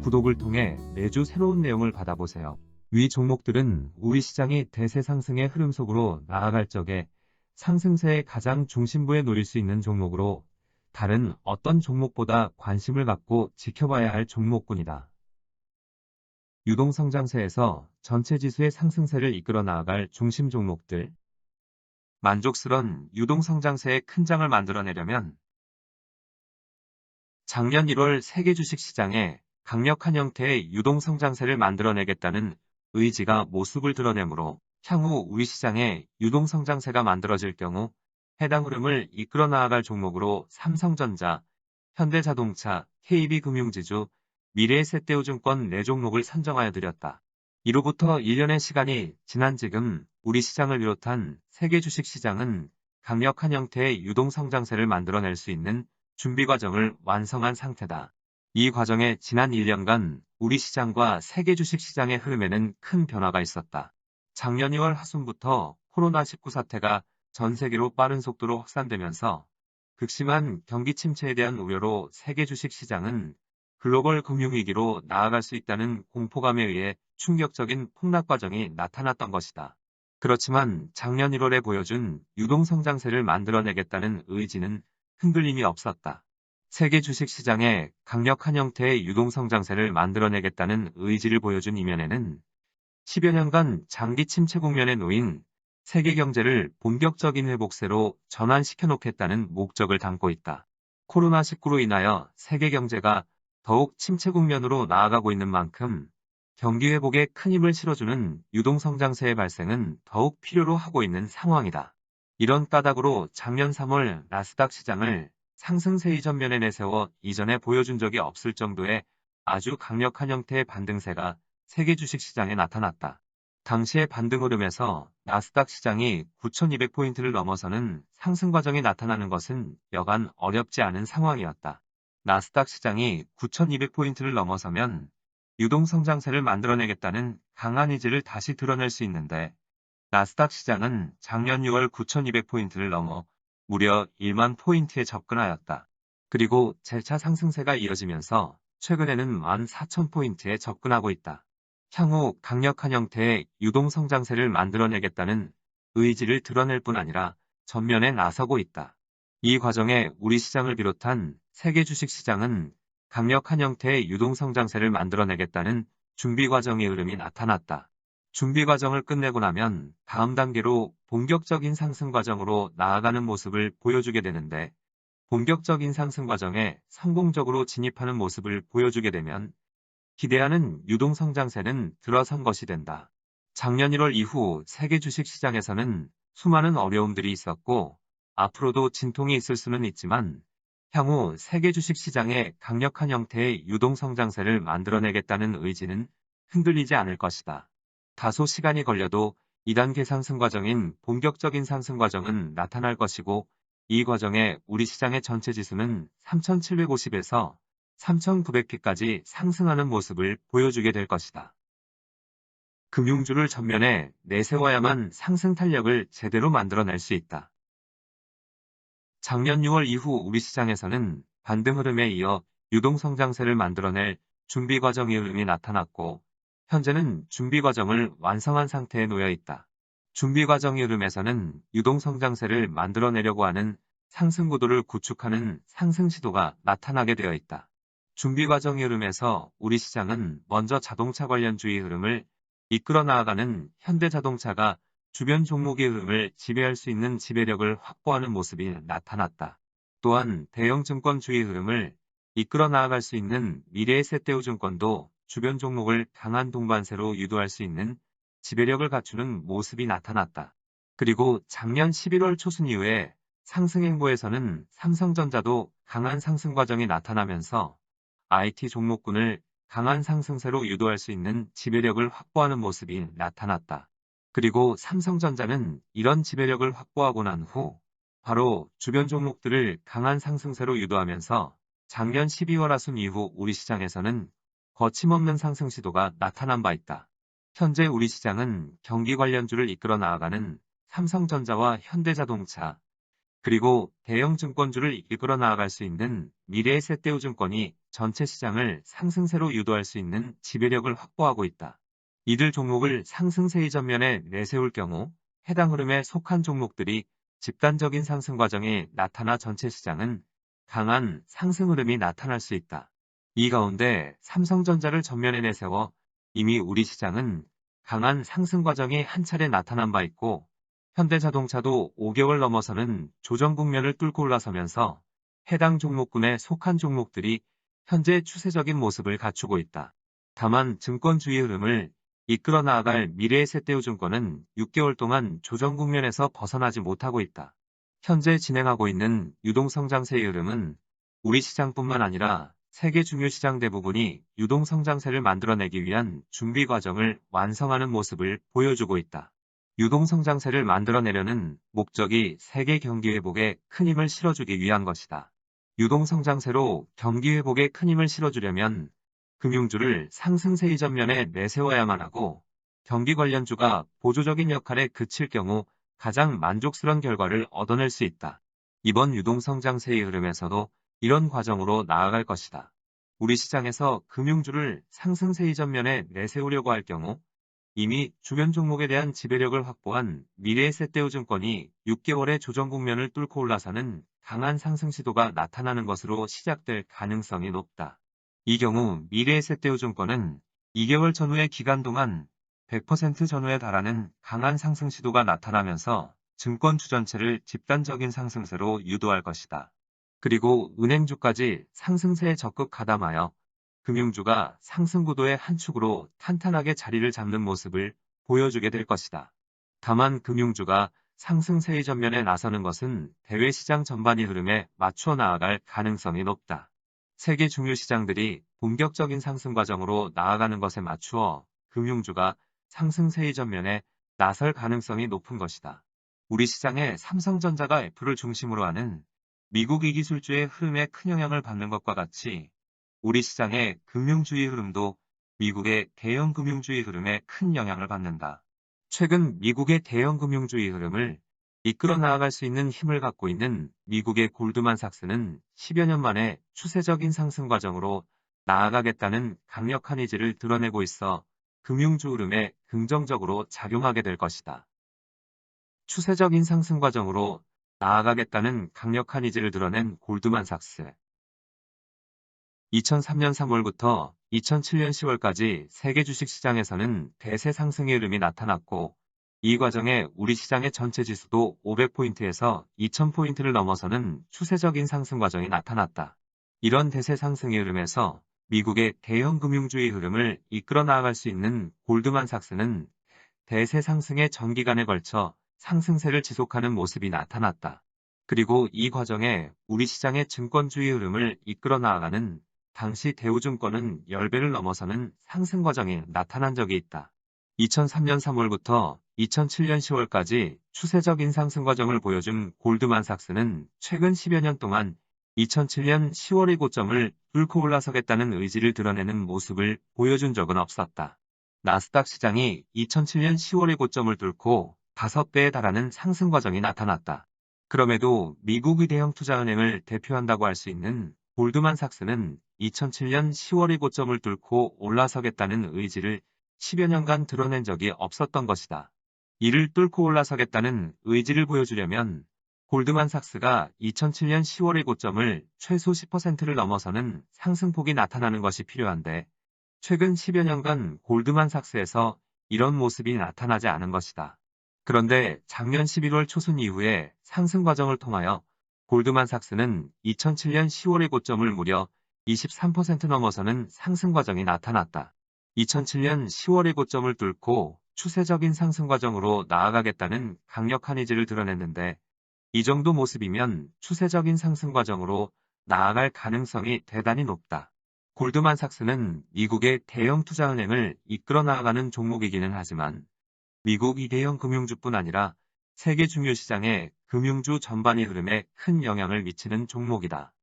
구독을 통해 매주 새로운 내용을 받아보세요. 위 종목들은 우리 시장이 대세 상승의 흐름 속으로 나아갈 적에 상승세의 가장 중심부에 놓일 수 있는 종목으로 다른 어떤 종목보다 관심을 갖고 지켜봐야 할 종목군이다. 유동성장세에서 전체 지수의 상승세를 이끌어 나아갈 중심 종목들. 만족스러운 유동성장세의 큰 장을 만들어내려면 작년 1월 세계 주식시장에 강력한 형태의 유동성장세를 만들어내겠다는 의지가 모습을 드러내므로 향후 우리 시장에 유동성장세가 만들어질 경우 해당 흐름을 이끌어 나아갈 종목으로 삼성전자, 현대자동차, KB금융지주, 미래에셋대우증권 4종목을 선정하여 드렸다. 이로부터 1년의 시간이 지난 지금 우리 시장을 비롯한 세계 주식시장은 강력한 형태의 유동성장세를 만들어낼 수 있는 준비 과정을 완성한 상태다. 이 과정에 지난 1년간 우리 시장과 세계 주식시장의 흐름에는 큰 변화가 있었다. 작년 2월 하순부터 코로나19 사태가 전 세계로 빠른 속도로 확산되면서 극심한 경기 침체에 대한 우려로 세계 주식시장은 글로벌 금융위기로 나아갈 수 있다는 공포감에 의해 충격적인 폭락 과정이 나타났던 것이다. 그렇지만 작년 1월에 보여준 유동성장세를 만들어내겠다는 의지는 흔들림이 없었다. 세계 주식시장에 강력한 형태의 유동성장세를 만들어내겠다는 의지를 보여준 이면에는 10여 년간 장기 침체 국면에 놓인 세계 경제를 본격적인 회복세로 전환시켜 놓겠다는 목적을 담고 있다. 코로나19로 인하여 세계 경제가 더욱 침체 국면으로 나아가고 있는 만큼 경기 회복에 큰 힘을 실어주는 유동성장세의 발생은 더욱 필요로 하고 있는 상황이다. 이런 까닭으로 작년 3월 나스닥 시장을 상승세 이전면에 내세워 이전에 보여준 적이 없을 정도의 아주 강력한 형태의 반등세가 세계 주식시장에 나타났다. 당시의 반등 흐름에서 나스닥 시장이 9,200포인트를 넘어서는 상승 과정이 나타나는 것은 여간 어렵지 않은 상황이었다. 나스닥 시장이 9,200포인트를 넘어서면 유동성장세를 만들어내겠다는 강한 의지를 다시 드러낼 수 있는데 나스닥 시장은 작년 6월 9,200포인트를 넘어 무려 1만 포인트에 접근하였다. 그리고 재차 상승세가 이어지면서 최근에는 14,000포인트에 접근하고 있다. 향후 강력한 형태의 유동성장세를 만들어내겠다는 의지를 드러낼 뿐 아니라 전면에 나서고 있다. 이 과정에 우리 시장을 비롯한 세계 주식시장은 강력한 형태의 유동성장세를 만들어내겠다는 준비 과정의 흐름이 나타났다. 준비 과정을 끝내고 나면 다음 단계로 본격적인 상승 과정으로 나아가는 모습을 보여주게 되는데 본격적인 상승 과정에 성공적으로 진입하는 모습을 보여주게 되면 기대하는 유동성장세는 들어선 것이 된다. 작년 1월 이후 세계 주식시장에서는 수많은 어려움들이 있었고 앞으로도 진통이 있을 수는 있지만 향후 세계 주식시장에 강력한 형태의 유동성장세를 만들어내겠다는 의지는 흔들리지 않을 것이다. 다소 시간이 걸려도 2단계 상승 과정인 본격적인 상승 과정은 나타날 것이고 이 과정에 우리 시장의 전체 지수는 3,750에서 3,900피까지 상승하는 모습을 보여주게 될 것이다. 금융주를 전면에 내세워야만 상승 탄력을 제대로 만들어낼 수 있다. 작년 6월 이후 우리 시장에서는 반등 흐름에 이어 유동성장세를 만들어낼 준비 과정의 흐름이 나타났고 현재는 준비 과정을 완성한 상태에 놓여 있다. 준비 과정의 흐름에서는 유동성장세를 만들어내려고 하는 상승 구도를 구축하는 상승 시도가 나타나게 되어 있다. 준비 과정의 흐름에서 우리 시장은 먼저 자동차 관련주의 흐름을 이끌어 나아가는 현대자동차가 주변 종목의 흐름을 지배할 수 있는 지배력을 확보하는 모습이 나타났다. 또한 대형 증권주의 흐름을 이끌어 나아갈 수 있는 미래에셋대우증권도 주변 종목을 강한 동반세로 유도할 수 있는 지배력을 갖추는 모습이 나타났다. 그리고 작년 11월 초순 이후에 상승 행보에서는 삼성전자도 강한 상승 과정이 나타나면서 IT 종목군을 강한 상승세로 유도할 수 있는 지배력을 확보하는 모습이 나타났다. 그리고 삼성전자는 이런 지배력을 확보하고 난 후 바로 주변 종목들을 강한 상승세로 유도하면서 작년 12월 하순 이후 우리 시장에서는 거침없는 상승 시도가 나타난 바 있다. 현재 우리 시장은 경기 관련주를 이끌어 나아가는 삼성전자와 현대자동차, 그리고 대형 증권주를 이끌어 나아갈 수 있는 미래에셋대우증권이 전체 시장을 상승세로 유도할 수 있는 지배력을 확보하고 있다. 이들 종목을 상승세의 전면에 내세울 경우 해당 흐름에 속한 종목들이 집단적인 상승 과정이 나타나 전체 시장은 강한 상승 흐름이 나타날 수 있다. 이 가운데 삼성전자를 전면에 내세워 이미 우리 시장은 강한 상승 과정이 한 차례 나타난 바 있고 현대자동차도 5개월 넘어서는 조정 국면을 뚫고 올라서면서 해당 종목군에 속한 종목들이 현재 추세적인 모습을 갖추고 있다. 다만 증권주의 흐름을 이끌어 나아갈 미래에셋대우증권은 6개월 동안 조정 국면에서 벗어나지 못하고 있다. 현재 진행하고 있는 유동성장세의 흐름은 우리 시장뿐만 아니라 세계 중요 시장 대부분이 유동성장세를 만들어내기 위한 준비 과정을 완성하는 모습을 보여주고 있다. 유동성장세를 만들어내려는 목적이 세계 경기 회복에 큰 힘을 실어주기 위한 것이다. 유동성장세로 경기 회복에 큰 힘을 실어주려면 금융주를 상승세의 전면에 내세워야만 하고 경기 관련주가 보조적인 역할에 그칠 경우 가장 만족스러운 결과를 얻어낼 수 있다. 이번 유동성장세의 흐름에서도 이런 과정으로 나아갈 것이다. 우리 시장에서 금융주를 상승세의 전면에 내세우려고 할 경우 이미 주변 종목에 대한 지배력을 확보한 미래에셋대우증권이 6개월의 조정 국면을 뚫고 올라서는 강한 상승 시도가 나타나는 것으로 시작될 가능성이 높다. 이 경우 미래에셋대우증권은 2개월 전후의 기간 동안 100% 전후에 달하는 강한 상승 시도가 나타나면서 증권주 전체를 집단적인 상승세로 유도할 것이다. 그리고 은행주까지 상승세에 적극 가담하여 금융주가 상승 구도의 한 축으로 탄탄하게 자리를 잡는 모습을 보여주게 될 것이다. 다만 금융주가 상승세의 전면에 나서는 것은 대외 시장 전반의 흐름에 맞추어 나아갈 가능성이 높다. 세계 중요 시장들이 본격적인 상승 과정으로 나아가는 것에 맞추어 금융주가 상승세의 전면에 나설 가능성이 높은 것이다. 우리 시장의 삼성전자가 애플을 중심으로 하는 미국의 기술주의 흐름에 큰 영향을 받는 것과 같이 우리 시장의 금융주의 흐름도 미국의 대형 금융주의 흐름에 큰 영향을 받는다. 최근 미국의 대형 금융주의 흐름을 이끌어 나아갈 수 있는 힘을 갖고 있는 미국의 골드만삭스는 10여 년 만에 추세적인 상승 과정으로 나아가겠다는 강력한 의지를 드러내고 있어 금융주 흐름에 긍정적으로 작용하게 될 것이다. 추세적인 상승 과정으로 나아가겠다는 강력한 의지를 드러낸 골드만삭스. 2003년 3월부터 2007년 10월까지 세계 주식시장에서는 대세 상승의 흐름이 나타났고 이 과정에 우리 시장의 전체 지수도 500포인트에서 2000포인트를 넘어서는 추세적인 상승 과정이 나타났다. 이런 대세 상승의 흐름에서 미국의 대형 금융주의 흐름을 이끌어 나아갈 수 있는 골드만삭스는 대세 상승의 전기간에 걸쳐 상승세를 지속하는 모습이 나타났다. 그리고 이 과정에 우리 시장의 증권주의 흐름을 이끌어 나아가는 당시 대우증권은 10배를 넘어서는 상승 과정이 나타난 적이 있다. 2003년 3월부터 2007년 10월까지 추세적인 상승 과정을 보여준 골드만삭스는 최근 10여 년 동안 2007년 10월의 고점을 뚫고 올라서겠다는 의지를 드러내는 모습을 보여준 적은 없었다. 나스닥 시장이 2007년 10월의 고점을 뚫고 5배에 달하는 상승 과정이 나타났다. 그럼에도 미국의 대형 투자은행을 대표한다고 할 수 있는 골드만삭스는 2007년 10월의 고점을 뚫고 올라서겠다는 의지를 10여 년간 드러낸 적이 없었던 것이다. 이를 뚫고 올라서겠다는 의지를 보여주려면 골드만삭스가 2007년 10월의 고점을 최소 10%를 넘어서는 상승폭이 나타나는 것이 필요한데 최근 10여 년간 골드만삭스에서 이런 모습이 나타나지 않은 것이다. 그런데 작년 11월 초순 이후에 상승 과정을 통하여 골드만삭스는 2007년 10월의 고점을 무려 23% 넘어서는 상승 과정이 나타났다. 2007년 10월의 고점을 뚫고 추세적인 상승 과정으로 나아가겠다는 강력한 의지를 드러냈는데 이 정도 모습이면 추세적인 상승 과정으로 나아갈 가능성이 대단히 높다. 골드만삭스는 미국의 대형 투자은행을 이끌어 나아가는 종목이기는 하지만 미국이 대형 금융주뿐 아니라 세계 중요 시장의 금융주 전반의 흐름에 큰 영향을 미치는 종목이다.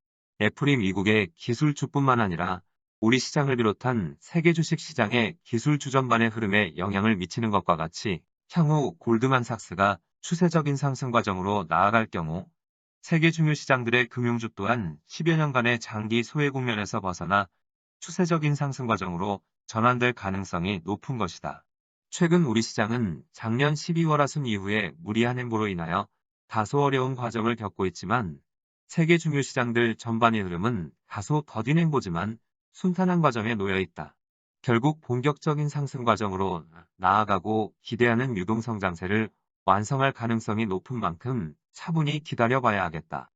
애플이 미국의 기술주뿐만 아니라 우리 시장을 비롯한 세계 주식 시장의 기술주 전반의 흐름에 영향을 미치는 것과 같이 향후 골드만삭스가 추세적인 상승 과정으로 나아갈 경우 세계 중요 시장들의 금융주 또한 10여 년간의 장기 소외 국면에서 벗어나 추세적인 상승 과정으로 전환될 가능성이 높은 것이다. 최근 우리 시장은 작년 12월 하순 이후에 무리한 행보로 인하여 다소 어려운 과정을 겪고 있지만 세계 중요 시장들 전반의 흐름은 다소 더딘 행보지만 순탄한 과정에 놓여 있다. 결국 본격적인 상승 과정으로 나아가고 기대하는 유동성장세를 완성할 가능성이 높은 만큼 차분히 기다려봐야 하겠다.